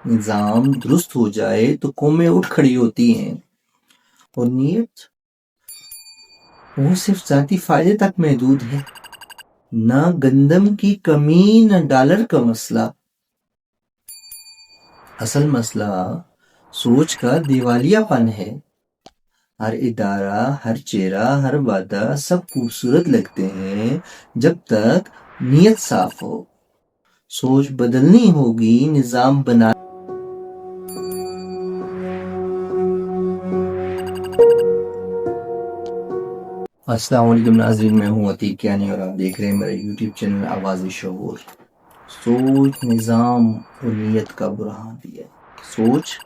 نظام درست ہو جائے تو قومیں اٹھ کھڑی ہوتی ہیں، اور نیت وہ صرف ذاتی فائدے تک محدود ہے۔ نہ گندم کی کمی نہ ڈالر کا مسئلہ، اصل مسئلہ سوچ کا دیوالیہ پن ہے۔ ہر ادارہ، ہر چہرہ، ہر وعدہ سب خوبصورت لگتے ہیں جب تک نیت صاف ہو۔ سوچ بدلنی ہوگی، نظام بنا۔ السلام علیکم ناظرین، میں ہوں عتیق کیانی اور آپ دیکھ رہے ہیں میرا یوٹیوب چینل آواز شعور۔ سوچ، نظام اور نیت کا برہان بھی ہے۔ سوچ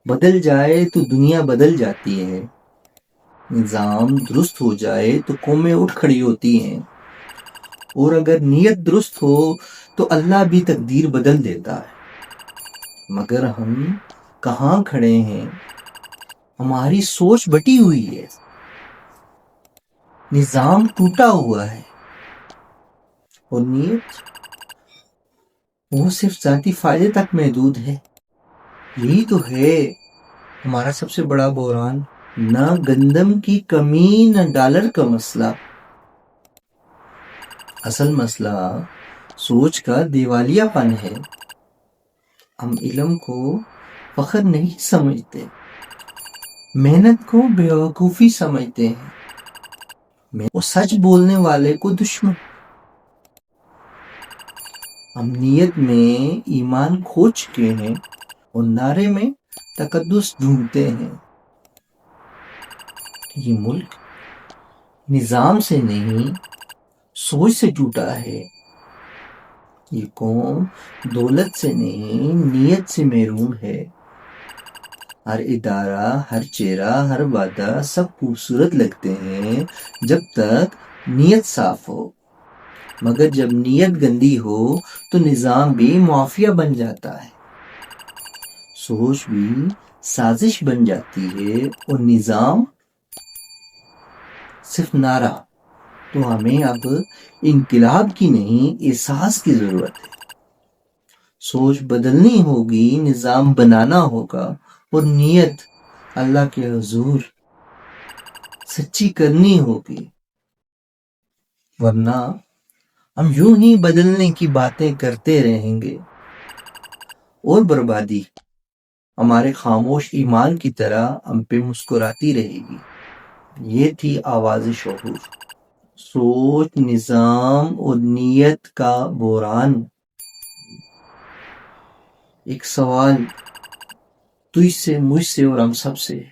بدل جائے تو دنیا بدل جاتی ہے، نظام درست ہو جائے تو قومیں اٹھ کھڑی ہوتی ہیں، اور اگر نیت درست ہو تو اللہ بھی تقدیر بدل دیتا ہے۔ مگر ہم کہاں کھڑے ہیں؟ ہماری سوچ بٹی ہوئی ہے، نظام ٹوٹا ہوا ہے، اور نیت وہ صرف ذاتی فائدے تک محدود ہے۔ یہی تو ہے ہمارا سب سے بڑا بحران۔ نہ گندم کی کمی نہ ڈالر کا مسئلہ، اصل مسئلہ سوچ کا دیوالیہ پن ہے۔ ہم علم کو فخر نہیں سمجھتے، محنت کو بیوقوفی سمجھتے ہیں، اور سچ بولنے والے کو دشمن۔ ہم نیت میں ایمان کھو چکے ہیں اور نعرے میں تقدس ڈھونڈتے ہیں۔ یہ ملک نظام سے نہیں، سوچ سے ٹوٹا ہے۔ یہ قوم دولت سے نہیں، نیت سے محروم ہے۔ ہر ادارہ، ہر چہرہ، ہر وعدہ سب خوبصورت لگتے ہیں جب تک نیت صاف ہو، مگر جب نیت گندی ہو تو نظام بھی معافیہ بن جاتا ہے، سوچ بھی سازش بن جاتی ہے، اور نظام صرف نعرہ۔ تو ہمیں اب انقلاب کی نہیں، احساس کی ضرورت ہے۔ سوچ بدلنی ہوگی، نظام بنانا ہوگا، اور نیت اللہ کے حضور سچی کرنی ہوگی، ورنہ ہم یوں ہی بدلنے کی باتیں کرتے رہیں گے، اور بربادی ہمارے خاموش ایمان کی طرح ہم پہ مسکراتی رہے گی۔ یہ تھی آواز شعور۔ سوچ، نظام اور نیت کا بحران۔ ایک سوال تجھ سے، مجھ سے اور ہم سب سے،